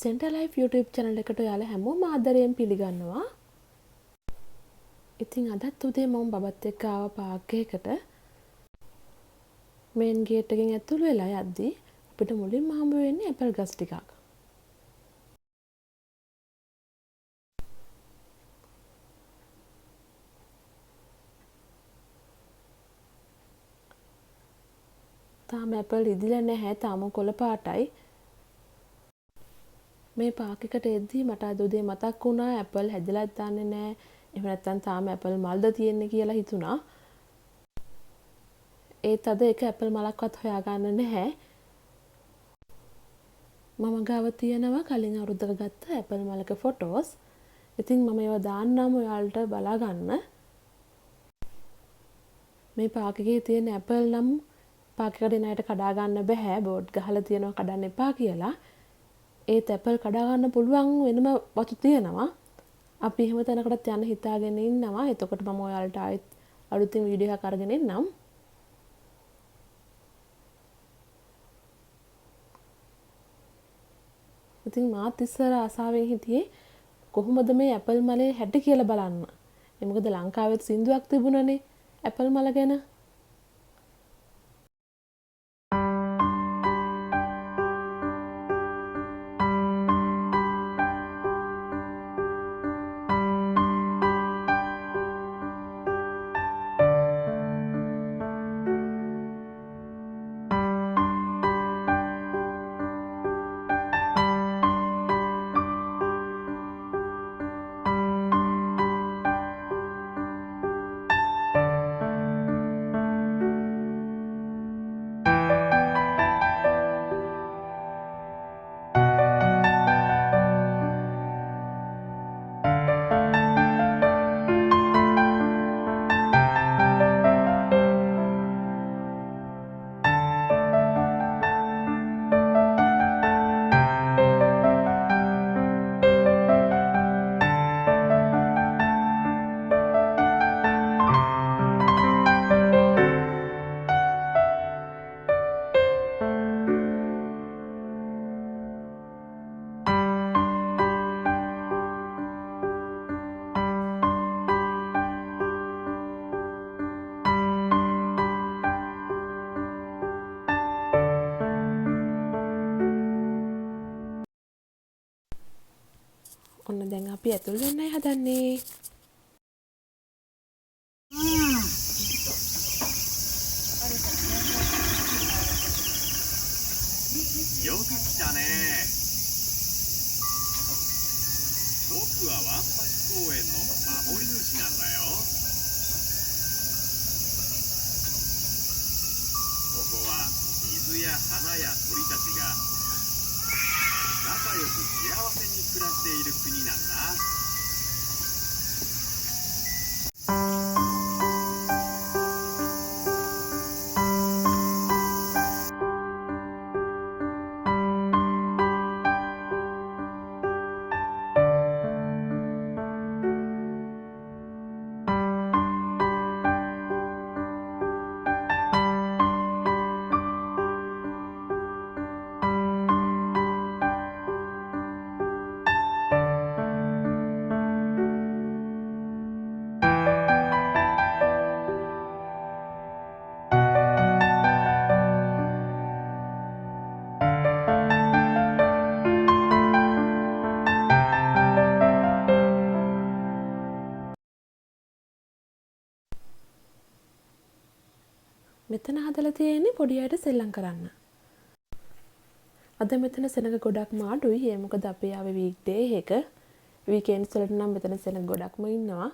Center Life YouTube channel එකට ඔයාලා හැමෝම ආදරයෙන් පිළිගන්නවා. ඉතින් අදත් උදේ මම බබත් එක්ක ආව පාක් එකකට. මේන් ගේට් එකෙන් ඇතුල් වෙලා යද්දී අපිට මුලින්ම හම්බ වෙන්නේ ඇපල් ගස් ටිකක්. තාම ඇපල් ඉදිලා නැහැ. තාම කොළ පාටයි. මේ පාක් එකට එද්දී මට අද උදේ මතක් වුණා ඇපල් හැදලාත් දන්නේ නැහැ. එහෙම නැත්නම් තාම ඇපල් මල්ද තියෙන්නේ කියලා හිතුණා. ඒත් අද එක ඇපල් මලක්වත් හොයාගන්න නැහැ. මම ගාව තියෙනවා කලින් අවුරුද්දක ගත්ත ඇපල් මලක ෆොටෝස්. ඉතින් මම ඒවා දාන්නම් ඔයාලට බලා ගන්න. මේ පාක් එකේ තියෙන ඇපල් නම් පාක් එකට එන අයට කඩා ගන්න බෑ. බෝඩ් ගහලා තියෙනවා කඩන්න එපා කියලා. ඒත් ඇපල් කඩා ගන්න පුළුවන් වෙනම වතු තියෙනවා. අපි එහෙම තැනකටත් යන්න හිතාගෙන ඉන්නවා. එතකොට මම ඔයාලට ආයෙත් අලුතින් වීඩියෝ එකක් අරගෙන එන්නම්. ඉතින් මාත් ඉස්සර ආසාවෙන් හිටියේ කොහොමද මේ ඇපල් මලේ හැටි කියලා බලන්න. ඒ මොකද ලංකාවෙත් සින්දුවක් තිබුණනේ ඇපල් මල ගැන. ඔන්න දැන් අපි ඇතුල් වෙන්නයි හදන්නේ. මෙතන හදලා තියෙන්නේ පොඩි අයට සෙල්ලම් කරන්න. අද මෙතන සෙනඟ ගොඩක්ම අඩුයි. ඒ මොකද අපි ආවේ වීක් ඩේ එක. වීකෙන්ඩ්ස් වලට නම් මෙතන සෙනඟ ගොඩක්ම ඉන්නවා.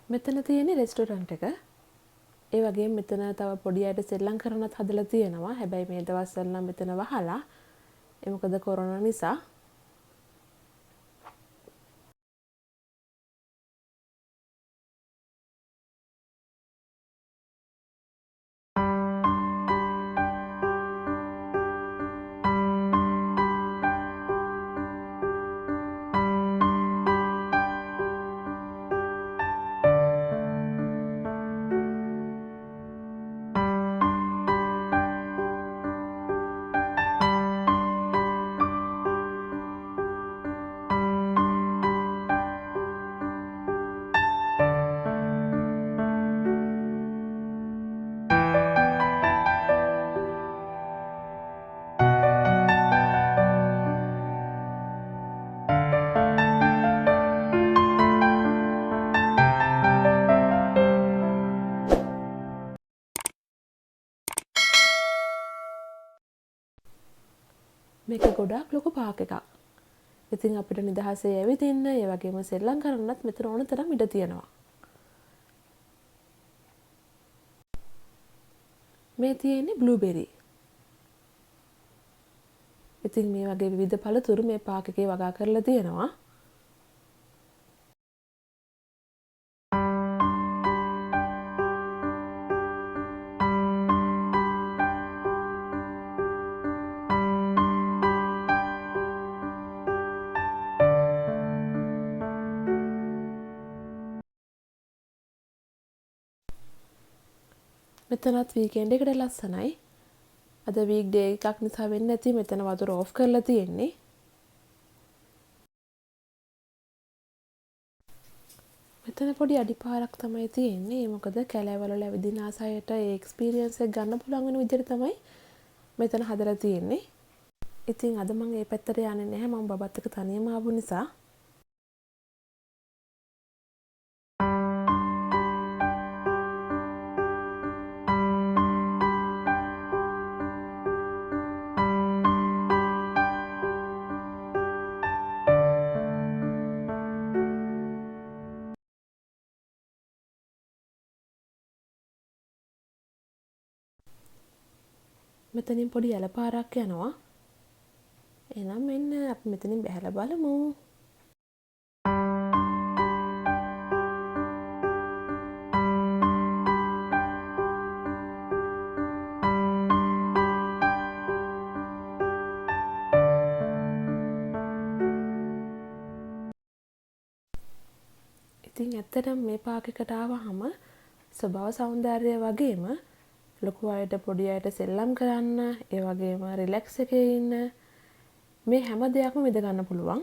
මෙතන තියෙන්නේ රෙස්ටොරන්ට් එක. ඒ වගේම මෙතන තව පොඩි අයට සෙල්ලම් කරන්නත් හදලා තියෙනවා. හැබැයි මේ දවස්වල නම් මෙතන වහලා. ඒ මොකද කොරෝනා නිසා. මේක ගොඩාක් ලොකු පාක් එකක්. ඉතින් අපිට නිදහසේ ඇවිදින්න, ඒ වගේම සෙල්ලම් කරන්නත් මෙතන ඕන තරම් ඉඩ තියෙනවා. මේ තියෙන්නේ බ්ලූබෙරි. ඉතින් මේ වගේ විවිධ පළතුරු මේ පාක් එකේ වගා කරලා තියෙනවා. මෙතනත් වීකෙන්ඩ් එකට ලස්සනයි. අද වීක් ඩේ එකක් නිසා වෙන්නේ නැති මෙතන වතුර ඕෆ් කරලා තියෙන්නේ. මෙතන පොඩි අඩිපාරක් තමයි තියෙන්නේ. මොකද කැලෑවල ඇවිදින ආසයට ඒ එක්ස්පීරියන්ස් එක ගන්න පුළුවන් වෙන විදිහට තමයි මෙතන හදලා තියෙන්නේ. ඉතින් අද මම මේ පැත්තට යන්නේ නැහැ. මම බබත් එක්ක තනියම ආපු නිසා. මෙතනින් පොඩි යල පාරක් යනවා. එහෙනම් මෙන්න අපි මෙතනින් බැහැලා බලමු. ඉතින් ඇත්තටම මේ පාක් එකට ආවහම ස්වභාව සෞන්දර්යය වගේම ලොකු අයට පොඩි අයට සෙල්ලම් කරන්න, ඒ වගේම රිලැක්ස් එකේ ඉන්න මේ හැම දෙයක්ම විඳ ගන්න පුළුවන්.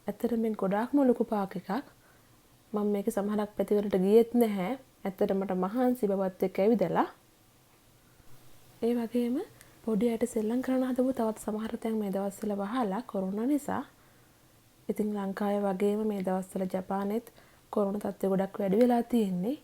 ඇත්තටම මේ ගොඩාක්ම ලොකු පාක් එකක්. මම මේක සමහරක් පැතිවලට ගියෙත් නැහැ. ඇත්තටම මට මහන්සි බබත් එක්ක ඇවිදලා. ඒ වගේම පොඩි අයට සෙල්ලම් කරන්න හදපු තවත් සමහර තැන් මේ දවස්වල වහලා කොරෝනා නිසා. ඉතින් ලංකාවේ වගේම මේ දවස්වල ජපානෙත් කොරෝනා තත්ත්වය ගොඩක් වැඩි වෙලා තියෙන්නේ.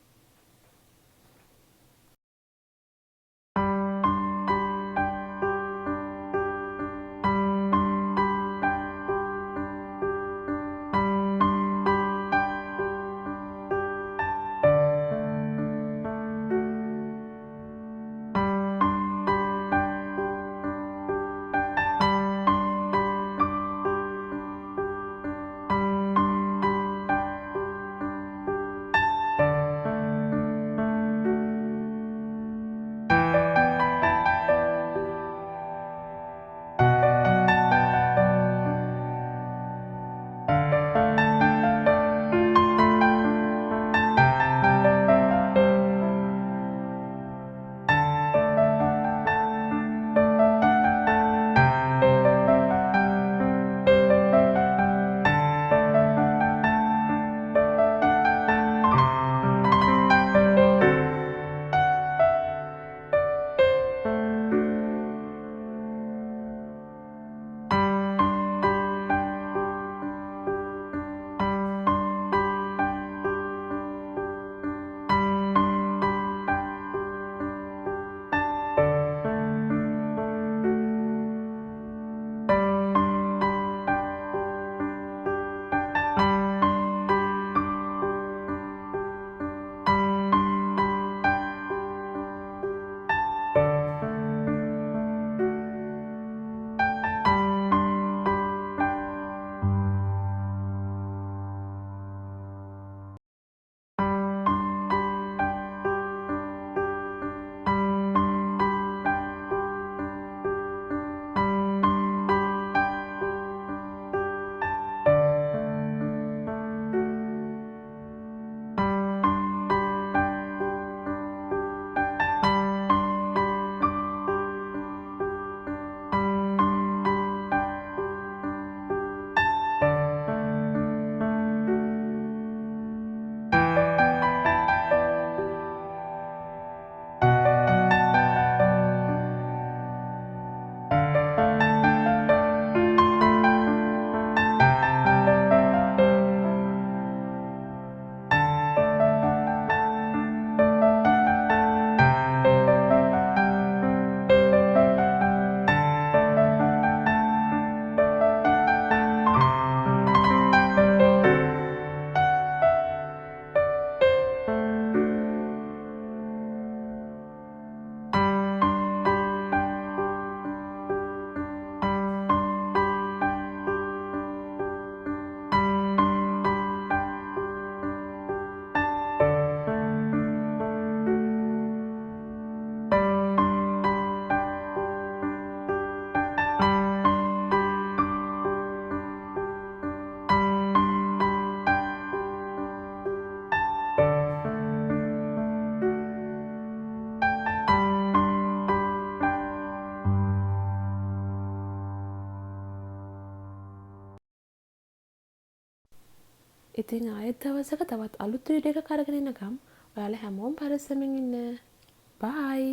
ඉතින් ආයෙත් දවසක තවත් අලුත් වීඩියෝ එකක් අරගෙන එනකම් ඔයාලා හැමෝම පරිස්සමින් ඉන්න. බයි.